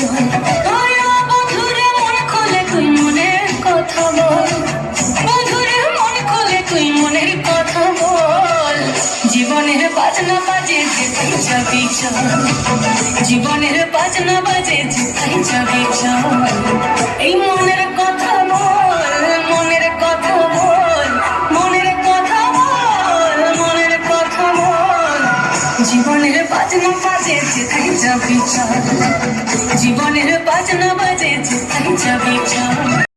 চল বন্ধুরে মন খোলে তুই মনের কথা বল, বন্ধুরে মন খোলে তুই মনের কথা বল। জীবনের বাজনা বাজে যেথায় যাবি চল, জীবনের বাজনা বাজে যেথায় যাবি চল। এই মনের কথা বল, মনের কথা বল, মনের কথা বল, মনের কথা বল। জীবনের বাজনা বাজে যেথায় যাবি চল, জীবনের বাজনা বাজে যেথায় যাবি চল।